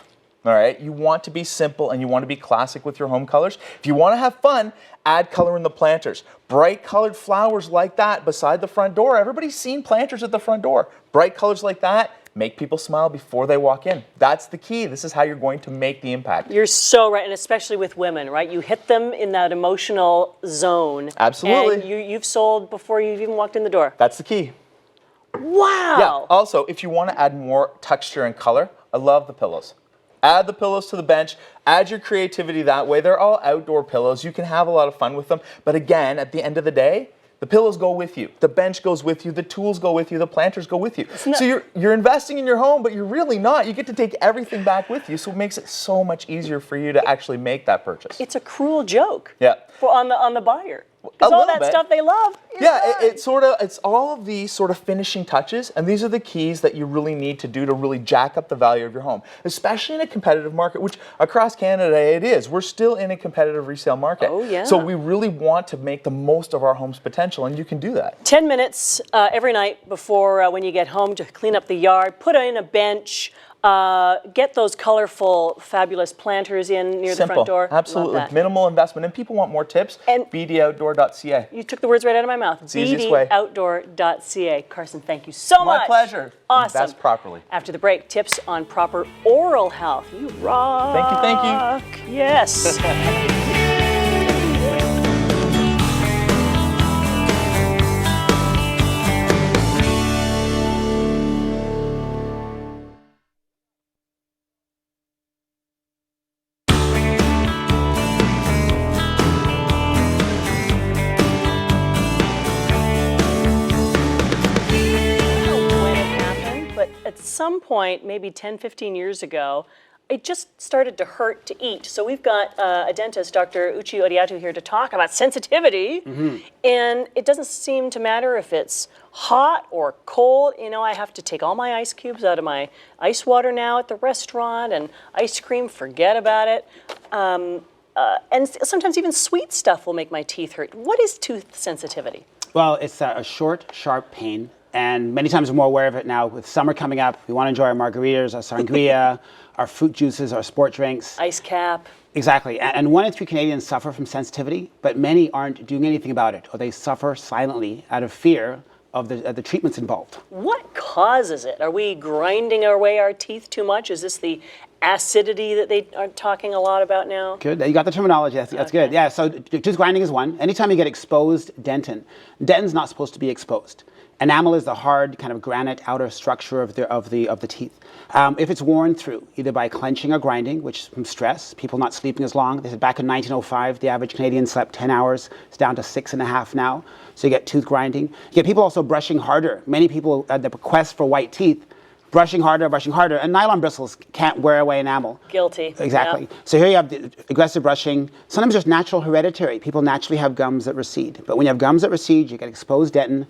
All right, you want to be simple and you want to be classic with your home colors. If you want to have fun, add color in the planters. Bright colored flowers like that beside the front door. Everybody's seen planters at the front door. Bright colors like that make people smile before they walk in. That's the key. This is how you're going to make the impact. You're so right, and especially with women, right? You hit them in that emotional zone. Absolutely. And you've sold before you've even walked in the door. That's the key. Wow. Yeah, also, if you want to add more texture and color, I love the pillows. Add the pillows to the bench, add your creativity that way. They're all outdoor pillows. You can have a lot of fun with them. But again, at the end of the day, the pillows go with you. The bench goes with you. The tools go with you. The planters go with you. So you're investing in your home, but you're really not. You get to take everything back with you. So it makes it so much easier for you to actually make that purchase. It's a cruel joke. Yeah. On the buyer. Because all that stuff they love. Yeah, it's all of the sort of finishing touches, and these are the keys that you really need to do to really jack up the value of your home, especially in a competitive market, which across Canada it is. We're still in a competitive resale market. Oh, yeah. So we really want to make the most of our home's potential, and you can do that. 10 minutes every night before when you get home to clean up the yard, put in a bench, get those colorful, fabulous planters in near the front door. Absolutely. Minimal investment. And people want more tips. And bdoutdoor.ca. You took the words right out of my mouth. It's the easiest way. bdoutdoor.ca. Carson, thank you so much. My pleasure. Awesome. Invest properly. After the break, tips on proper oral health. You rock. Thank you. Yes. but at some point, maybe 10, 15 years ago, it just started to hurt to eat. So we've got a dentist, Dr. Uchi Oriatu, here to talk about sensitivity. And it doesn't seem to matter if it's hot or cold. You know, I have to take all my ice cubes out of my ice water now at the restaurant, and ice cream, forget about it. And sometimes even sweet stuff will make my teeth hurt. What is tooth sensitivity? Well, it's a short, sharp pain. And many times we're more aware of it now. With summer coming up, we want to enjoy our margaritas, our sangria, our fruit juices, our sport drinks. Ice cap. Exactly. And 1 in 3 Canadians suffer from sensitivity, but many aren't doing anything about it, or they suffer silently out of fear of the treatments involved. What causes it? Are we grinding away our teeth too much? Is this the acidity that they are talking a lot about now? Good. You got the terminology. That's good. Yeah. So tooth grinding is one. Anytime you get exposed dentin, dentin's not supposed to be exposed. Enamel is the hard kind of granite outer structure of the teeth. If it's worn through, either by clenching or grinding, which is from stress, people not sleeping as long. They said back in 1905, the average Canadian slept 10 hours. It's down to 6.5 now. So you get tooth grinding. You get people also brushing harder. Many people at the quest for white teeth, brushing harder, and nylon bristles can't wear away enamel. Guilty. Exactly. Yeah. So here you have the aggressive brushing. Sometimes there's natural hereditary. People naturally have gums that recede. But when you have gums that recede, you get exposed dentin,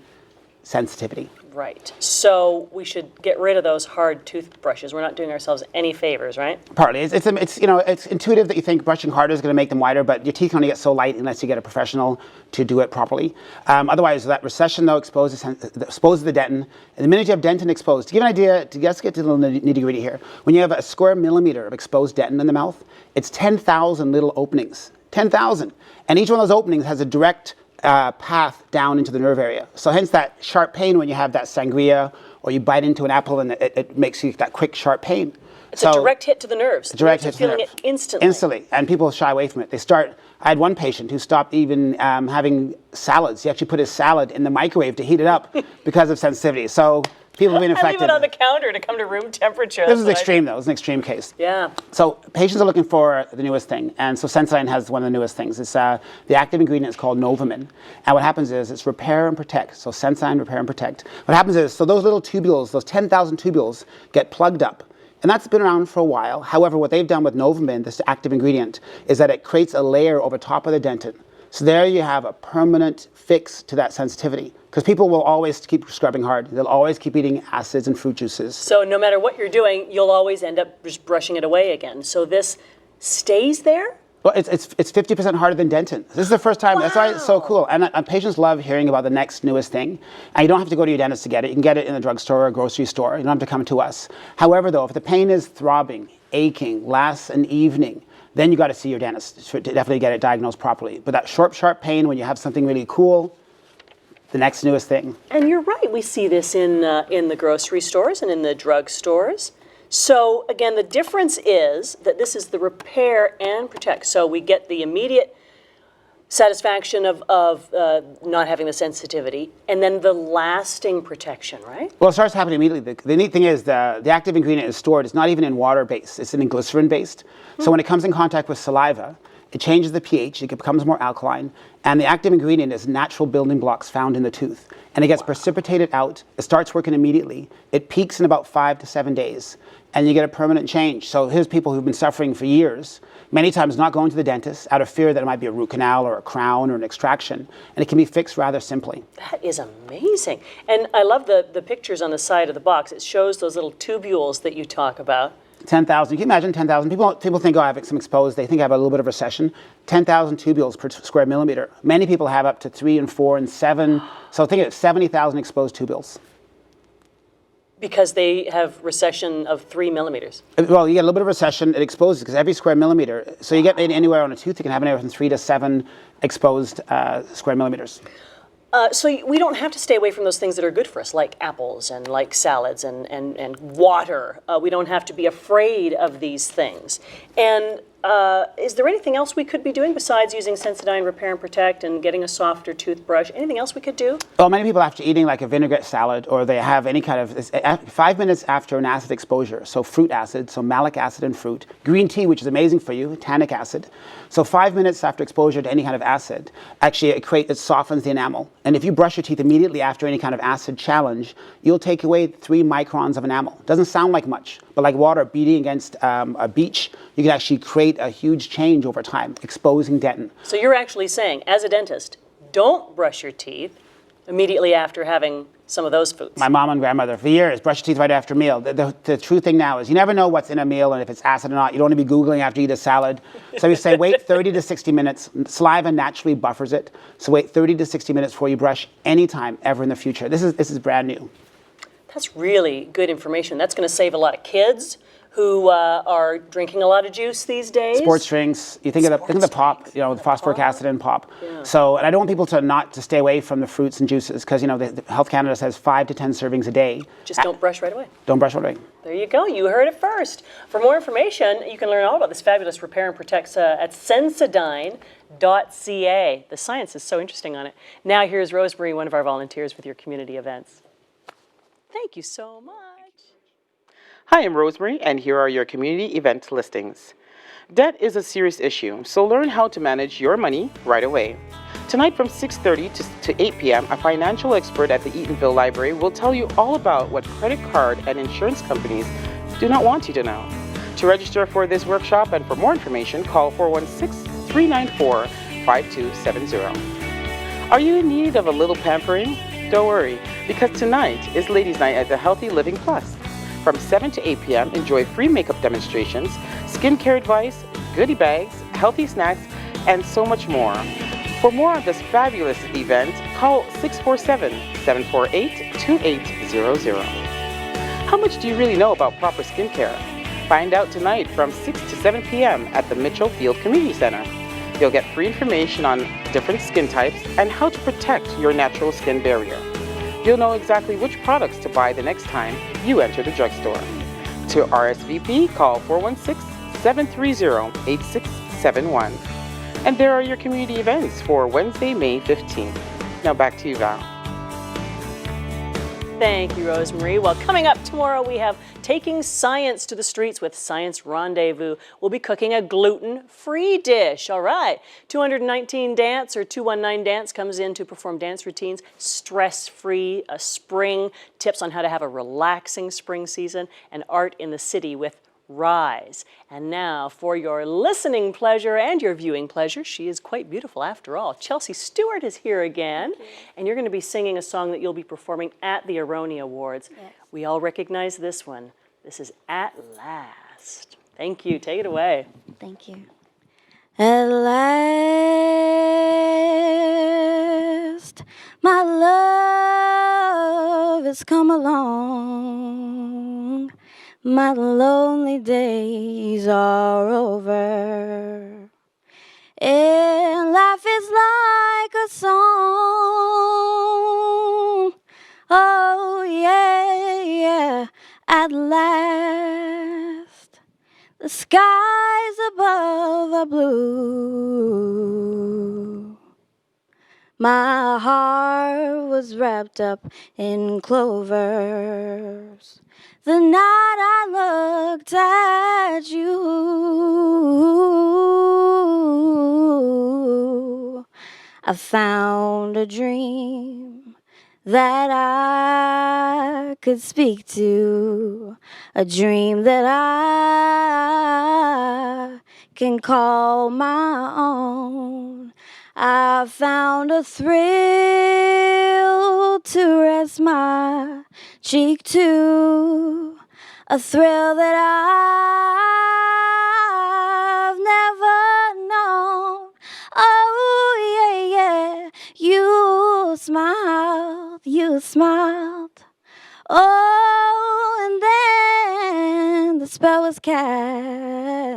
sensitivity. Right. So we should get rid of those hard toothbrushes. We're not doing ourselves any favors, right? Partly. It's intuitive that you think brushing harder is going to make them whiter, but your teeth can only get so light unless you get a professional to do it properly. Otherwise, that recession, though, exposes the dentin. And the minute you have dentin exposed, to give an idea, let's get to the nitty-gritty here. When you have a square millimeter of exposed dentin in the mouth, it's 10,000 little openings. 10,000. And each one of those openings has a direct path down into the nerve area. So hence that sharp pain when you have that sangria or you bite into an apple and it makes you that quick, sharp pain. It's a direct hit to the nerves. Direct hit to the nerve. Feeling it instantly. Instantly. And people shy away from it. I had one patient who stopped even having salads. He actually put his salad in the microwave to heat it up because of sensitivity. So people have been affected. I leave it on the counter to come to room temperature. This is extreme, though. It's an extreme case. Yeah. So patients are looking for the newest thing. And so Sensodyne has one of the newest things. It's the active ingredient is called Novomin. And what happens is it's repair and protect. So Sensodyne, repair and protect. What happens is, so those little tubules, those 10,000 tubules get plugged up. And that's been around for a while. However, what they've done with Novomin, this active ingredient, is that it creates a layer over top of the dentin. So there you have a permanent fix to that sensitivity. Because people will always keep scrubbing hard. They'll always keep eating acids and fruit juices. So no matter what you're doing, you'll always end up just brushing it away again. So this stays there? Well, it's 50% harder than dentin. This is the first time. Wow. That's why it's so cool. And patients love hearing about the next newest thing. And you don't have to go to your dentist to get it. You can get it in the drugstore or grocery store. You don't have to come to us. However, though, if the pain is throbbing, aching, lasts an evening, then you got to see your dentist to definitely get it diagnosed properly. But that sharp pain when you have something really cool, the next newest thing. And you're right. We see this in the grocery stores and in the drug stores. So again, the difference is that this is the repair and protect. So we get the immediate satisfaction of not having the sensitivity, and then the lasting protection, right? Well, it starts happening immediately. The neat thing is the active ingredient is stored. It's not even in water-based. It's in glycerin-based. So when it comes in contact with saliva, it changes the pH, it becomes more alkaline, and the active ingredient is natural building blocks found in the tooth. And it gets precipitated out, it starts working immediately, it peaks in about 5 to 7 days, and you get a permanent change. So here's people who've been suffering for years, many times not going to the dentist out of fear that it might be a root canal or a crown or an extraction, and it can be fixed rather simply. That is amazing. And I love the pictures on the side of the box. It shows those little tubules that you talk about. 10,000. You can imagine 10,000. People think, oh, I have some exposed. They think I have a little bit of recession. 10,000 tubules per square millimeter. Many people have up to 3 and 4 and 7. So think of 70,000 exposed tubules. Because they have recession of 3 millimeters. Well, you get a little bit of recession. It exposes because every square millimeter. So you get anywhere on a tooth, you can have anywhere from 3 to 7 exposed square millimeters. So we don't have to stay away from those things that are good for us, like apples and like salads and water. We don't have to be afraid of these things. And Is there anything else we could be doing besides using Sensodyne Repair and Protect and getting a softer toothbrush? Anything else we could do? Well, many people after eating like a vinaigrette salad or they have any kind of, 5 minutes after an acid exposure, so fruit acid, so malic acid in fruit, green tea, which is amazing for you, tannic acid. So 5 minutes after exposure to any kind of acid, actually it softens the enamel. And if you brush your teeth immediately after any kind of acid challenge, you'll take away 3 microns of enamel. Doesn't sound like much, but like water beating against a beach, you can actually create a huge change over time, exposing dentin. So you're actually saying, as a dentist, don't brush your teeth immediately after having some of those foods. My mom and grandmother, for years, brush your teeth right after a meal. The true thing now is you never know what's in a meal and if it's acid or not. You don't want to be Googling after you eat a salad. So we say wait 30 to 60 minutes. Saliva naturally buffers it. So wait 30 to 60 minutes before you brush anytime ever in the future. This is brand new. That's really good information. That's going to save a lot of kids who are drinking a lot of juice these days. Sports drinks. You think of the pop, the phosphoric acid in pop. Yeah. So, and I don't want people to stay away from the fruits and juices because the Health Canada says 5 to 10 servings a day. Just don't brush right away. Don't brush right away. There you go. You heard it first. For more information, you can learn all about this fabulous repair and protect at sensodyne.ca. The science is so interesting on it. Now here's Rosemary, one of our volunteers with your community events. Thank you so much. Hi, I'm Rosemary, and here are your community event listings. Debt is a serious issue, so learn how to manage your money right away. Tonight from 6:30 to 8 p.m., a financial expert at the Eatonville Library will tell you all about what credit card and insurance companies do not want you to know. To register for this workshop and for more information, call 416-394-5270. Are you in need of a little pampering? Don't worry, because tonight is Ladies' Night at the Healthy Living Plus. From 7 to 8 p.m., enjoy free makeup demonstrations, skincare advice, goodie bags, healthy snacks, and so much more. For more on this fabulous event, call 647-748-2800. How much do you really know about proper skincare? Find out tonight from 6 to 7 p.m. at the Mitchell Field Community Center. You'll get free information on different skin types and how to protect your natural skin barrier. You'll know exactly which products to buy the next time you enter the drugstore. To RSVP, call 416-730-8671. And there are your community events for Wednesday, May 15th. Now back to you, Val. Thank you, Rosemary. Well, coming up tomorrow, we have Taking Science to the Streets with Science Rendezvous. We'll be cooking a gluten-free dish. All right. 219 Dance or 219 Dance comes in to perform dance routines, stress-free, spring, tips on how to have a relaxing spring season, and art in the city with Rise. And now for your listening pleasure and your viewing pleasure, she is quite beautiful after all. Chelsea Stewart is here again, and you're going to be singing a song that you'll be performing at the Aroni Awards. Yes. We all recognize this one. This is At Last. Thank you. Take it away. Thank you. At last, my love has come along. My lonely days are over, and life is like a song. Oh yeah, yeah, at last, the skies above are blue. My heart was wrapped up in clovers the night I looked at you. I found a dream that I could speak to, a dream that I can call my own. I found a thrill to rest my cheek to, a thrill that I've never known. Oh yeah, yeah, you smiled. Oh, and then the spell was cast.